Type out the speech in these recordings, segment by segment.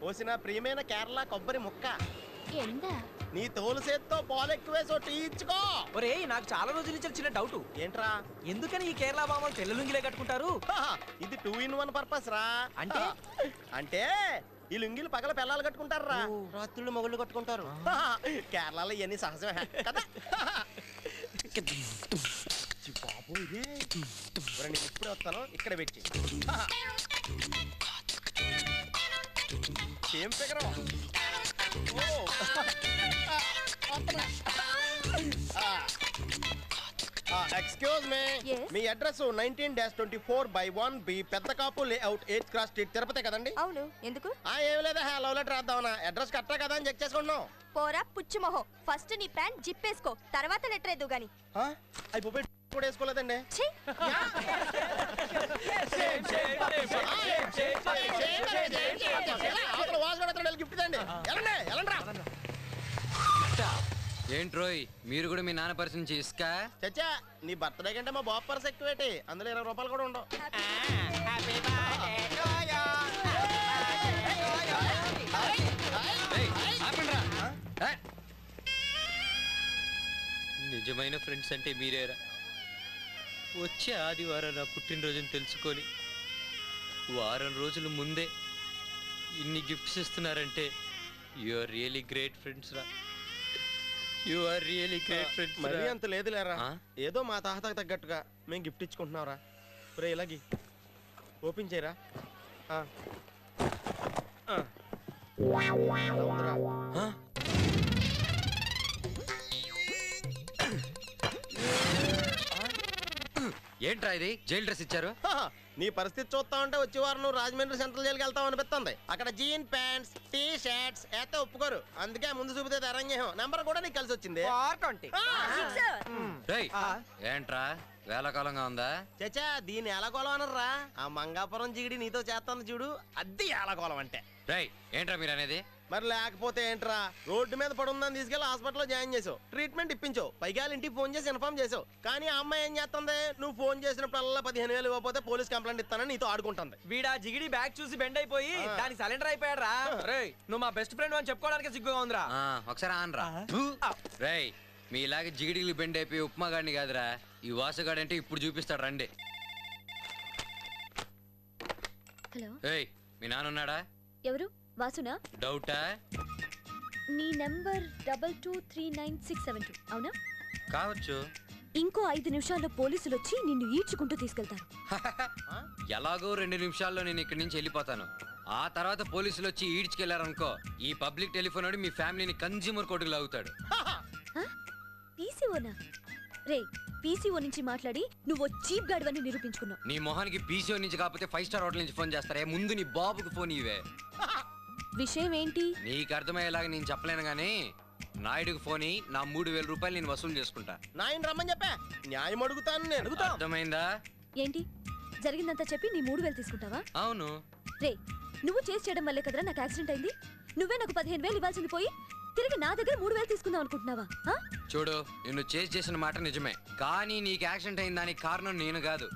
ఓసిన ప్రియమైన కేరళ కొబ్బరి ముక్క ఎందా నీ తోలు చేత్తో పాలెక్కువేసో టీ ఇచ్చుకో. ఒరే నాకు చాలా రోజుల నుంచి చిన్న డౌట్. ఏంట్రా? ఎందుకని ఈ కేరళ బామలు తెల్ల లుంగిలే కట్టుకుంటారు? ఇది 2 in 1 పర్పస్ రా. అంటే అంటే ఈ లుంగిలు పగల పిల్లలు కట్టుకుంటారా, రాత్రులు మొగుళ్ళు కట్టుకుంటారు. కేరళలో ఇవన్నీ సహజమే కదా. బాబు ఇది నేను ఇప్పుడే వస్తాను, ఇక్కడ పెట్టి ఏం ఫిగర్. ఎక్స్క్యూజ్ మీ, మీ address 19-24/1B Peddakapu layout 8th cross street Tirupati కదండి? అవును. ఎందుకు? ఏం లేదా, లవ్ లెటర్ రాద్దామన్నా. అడ్రస్ కరెక్టా కదా అని చెక్ చేసుకుంటున్నాం. పోరా పుచ్చు మొహం, ఫస్ట్ నీ ప్యాంట్ జిప్పేసుకో, తర్వాత లెటర్ ఎద్దు గాని. అయిపోయి కూడా వేసుకోలేదండి. గిఫ్ట్ తండి. ఏంట్రోయ్ మీరు కూడా మీ నాన్న పర్సు నుంచి ఇసుకా? చచ్చా, నీ బర్త్డే కంటే మా బాబు పర్స్ ఎక్కువేటి, అందులో 20 రూపాయలు కూడా ఉండవు. నిజమైన ఫ్రెండ్స్ అంటే మీరేరా? వచ్చే ఆదివారం నా పుట్టినరోజుని తెలుసుకొని వారం రోజుల ముందే ఇన్ని గిఫ్ట్స్ ఇస్తున్నారంటే you are really great friends రా. You are really great friends. మరీ అంత లేదులేరా, ఏదో మా తాహతకు తగ్గట్టుగా మేము గిఫ్ట్ ఇచ్చుకుంటున్నావురా. రే ఇలాగి ఓపెన్ చేయరా. ఏంట్రా ఇది జైల్ డ్రెస్ ఇచ్చారు? నీ పరిస్థితి చూస్తా ఉంటే వచ్చే వారం నువ్వు రాజమండ్రి సెంట్రల్ జైలుకి వెళ్తావు అనిపిస్తుంది. అక్కడ జీన్ ప్యాంట్స్ టీ షర్ట్స్ అయితే ఒప్పుకోరు, అందుకే ముందు చూపితే అరంగేహం. నెంబర్ కూడా నీకు కలిసి వచ్చింది. ఏంట్రా వేళకాలంగా ఉందా? చచ్చా, దీని ఏలకోలం అనర్రా. ఆ మంగాపురం జిగిడి నీతో చేస్తాను చూడు, అది ఏలకోలం అంటే. ఏంట్రా మీరు అనేది? మరి లేకపోతే ఏంట్రా, రోడ్డు మీద పడుందని తీసుకెళ్లి హాస్పిటల్లో జాయిన్ చేసావు, ట్రీట్మెంట్ ఇప్పించావు, పైగా ఇంటికి ఫోన్ చేసి ఇన్ఫార్మ్ చేసావు. కానీ ఆ అమ్మాయి ఏం చేస్తుంది, నువ్వు ఫోన్ చేసినప్పుడల్లా 15,000 ఇవ్వకపోతే పోలీస్ కంప్లైంట్ ఇస్తానని నీతో ఆడుకుంటుంది. వీడా జిగిడి బ్యాగ్ చూసి బెండ్ అయిపోయి దానికి సరెండర్ అయిపోయాడు రా. నువ్వు మా బెస్ట్ ఫ్రెండ్ అని చెప్పుకోవడానికి సిగ్గుగా ఉందిరా. ఒకసారి ఆనరా. రేయ్ మీ ఇలాగే జిగిడిలు బెండ్ అయిపోయి ఉప్మా గాడిని కాదురా, ఈ వాసుగాడు అంటే ఇప్పుడు చూపిస్తాడు రండి. హలో. ఏయ్ మీ నాన్న ఉన్నాడా? ఎవరు? వాసునా? డౌటా? నీ నెంబర్ 223967 అవునా? కావచ్చు. ఇంకో 5 నిమిషాల్లో పోలీసులు వచ్చి నిన్ను ఈడ్చుకుంటూ తీసుకెళ్తారు. ఎలాగో 2 నిమిషాల్లో నేను ఇక్కడి నుంచి వెళ్ళిపోతాను. ఆ తర్వాత పోలీసులు వచ్చి ఈడ్చుకెళ్లారనుకో, ఈ పబ్లిక్ టెలిఫోన్ వాడు మీ ఫ్యామిలీని కన్జ్యూమర్ కోర్టుకు లాగుతాడు. పీసీఓనా? రే, పీసీఓ నుంచి మాట్లాడి నువ్వు చీప్ గార్డ్ అని నిరూపించుకున్నావు. నీ మొహానికి పీసీఓ నుంచి కాకపోతే 5 స్టార్ హోటల్ నుంచి ఫోన్ చేస్తారే, ముందు నీ బాబుకు ఫోన్ ఇవే. విషయం ఏంటి? నీకు అర్థమయ్యేలాగా నేను చెప్పలేను గానీ నాయుడుకి ఫోన్ నా 3,000 రూపాయలు నేను వసూలు చేసుకుంటా. నాయన రమ్మని చెప్పా, న్యాయం అడుగుతాను నేను. అర్థమైందా? ఏంటి జరిగిందంతా చెప్పి నీ 3,000 తీసుకుంటావా? అవును. రే, నువ్వు చేసి చేయడం వల్లే కదరా నాకు యాక్సిడెంట్ అయింది. నువ్వే నాకు 15,000 ఇవ్వాల్సింది పోయి తిరిగి నా దగ్గర 3,000 తీసుకుందాం అనుకుంటున్నావా? చూడు, నిన్ను చేసి చేసిన మాట నిజమే, కానీ నీకు యాక్సిడెంట్ అయిన దానికి కారణం నేను కాదు.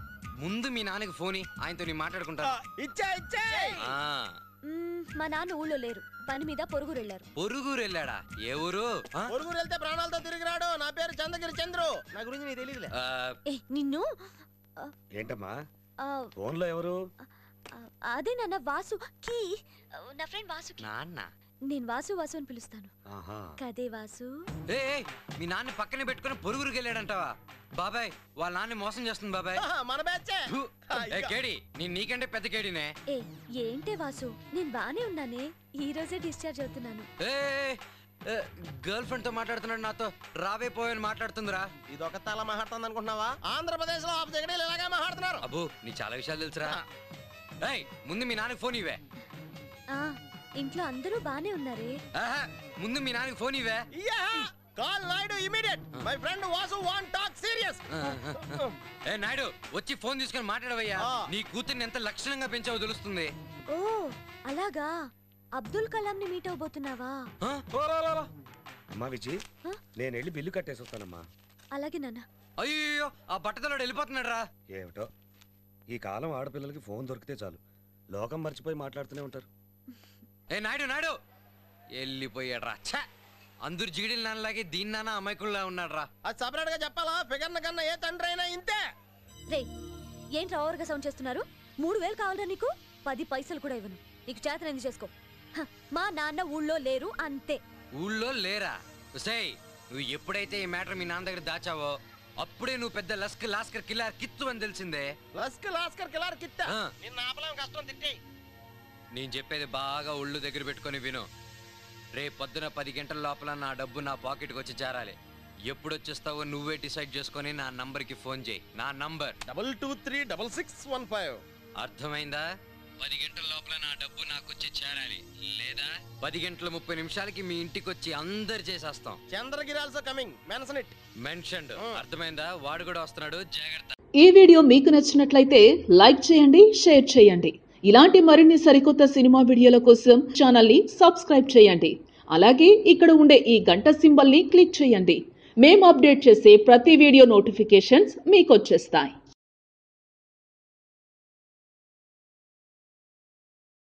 ముందు మీ నాన్నకి ఫోన్ ఆయనతో నీ మాట్లాడుకుంటా. మా నాన్న ఊళ్ళో లేరు, పని మీద పొరుగురు వెళ్ళారు. పొరుగురు వెళ్ళాడా? ఏ ఊరు? పొరుగురు వెళ్తే ప్రాణాలతో తిరిగి రాడు. నా పేరు చంద్రగిరి చంద్రు. నా గురించి నీకు తెలియదులే. నిన్ను ఏంటమ్మా ఫోన్లో ఎవరు? అదే నాన్న, వాసు కీ, నా ఫ్రెండ్ వాసు. నాన్న? నేను వాసు వాసు అని పిలుస్తాను. కదే వాసు. మీ నాన్న పక్కనే పెట్టుకుని పొరుగురికి వెళ్ళాడంటావా? బాబాయ్ వాళ్ళ నాన్న మోసం చేస్తుంది బాబాయ్. మన బ్యాచే. కేడి నీకంటే పెద్ద కేడినే. ఏంటే వాసు, నేను బానే ఉన్నానే, ఈ రోజే డిశ్చార్జ్ అవుతున్నాను. గర్ల్ ఫ్రెండ్ తో మాట్లాడుతున్నాడు, నాతో రావే పోయని మాట్లాడుతుందిరా. ఇదొక తల మాట్లాడుతుంది అనుకుంటున్నావా? ఆంధ్రప్రదేశ్ లో ఇలాగే మాట్లాడుతున్నారు. అబ్బో నీ చాలా విషయాలు తెలుసురా. ముందు మీ నాన్నకి ఫోన్ ఇవే. ఇంట్లో అందరూ బానే ఉన్నారే. ముందు మీ నాన్నకి ఫోన్ ఇవే. Call Naidu immediate. My friend Vasu want talk serious. Naidu వచ్చి ఫోన్ తీసుకొని మాట్లాడవయ్యా. నీ కూతుర్ని ఎంత లక్షణంగా పెంచావో తెలుస్తుంది. ఓ అలాగా, అబ్దుల్ కలాం ని మీట్ అవబోతున్నావా? అమ్మా విజయ్, నేను వెళ్ళి బిల్లు కట్టేసి వస్తానమ్మా. అలాగే నాన్న. అయ్యో ఆ బట్టతలో వెళ్ళిపోతున్నాడు రా. ఏమిటో ఈ కాలం ఆడపిల్లలకి ఫోన్ దొరికితే చాలు, లోకం మర్చిపోయి మాట్లాడుతూనే ఉంటారు. ఏ నాయుడు నాయుడు వెళ్ళిపోయాడు రా. అందరు జీడిల నాన్నలాగే దీని నాన్న అమాయకుల్లా ఉన్నాడు రా. అది సపరేట్ గా చెప్పాలా? ఫిగర్ కన్నా ఏ తండ్రి అయినా ఇంతే. రే ఏంట్రా ఓవర్గా సౌండ్ చేస్తున్నారు? 3000 కావాలరా నీకు? 10 పైసలు కూడా ఇవ్వను. నీకు చేతనైంది చేసుకో. మా నాన్న ఊళ్ళో లేరు అంతే. ఊళ్ళో లేరా? ఉసేయ్, నువ్వు ఎప్పుడైతే ఈ మ్యాటర్ మీ నాన్న దగ్గర దాచావో అప్పుడే నువ్వు పెద్ద లాస్కర్ కిల్లర్ కిత్తు అని తెలిసిందే. లాస్కర్ కిలార్ కిత్తా. ఆ. నిన్న ఆపలేం, కష్టం తిట్టి. నేను చెప్పేది బాగా ఒళ్ళు దగ్గర పెట్టుకొని విను. రేపు పొద్దున 10 గంటల లోపల నా డబ్బు నా పాకెట్కి వచ్చి చేరాలి. ఎప్పుడు వచ్చేస్తావో నువ్వే డిసైడ్ చేసుకొని నా నంబర్కి ఫోన్ చేయి. నా నంబర్ 22366615. అర్థమైందా? 10 గంటల లోపల నా డబ్బు నాకు వచ్చి చేరాలి, లేదా 10 గంటల 30 నిమిషాలకి మీ ఇంటికి వచ్చి అందరు చేసేస్తాం. Chandragiri also coming. Mention it. Mentioned. అర్థమైందా? వాడు కూడా వస్తున్నాడు, జాగ్రత్త. ఈ వీడియో మీకు నచ్చినట్లయితే లైక్ చేయండి, షేర్ చేయండి. ఇలాంటి మరిన్ని సరికొత్త సినిమా వీడియోల కోసం ఛానల్ని సబ్స్క్రైబ్ చేయండి. అలాగే ఇక్కడ ఉండే ఈ గంట సింబల్ని క్లిక్ చేయండి. మేము అప్డేట్ చేసే ప్రతి వీడియో నోటిఫికేషన్స్ మీకు వచ్చేస్తాయి.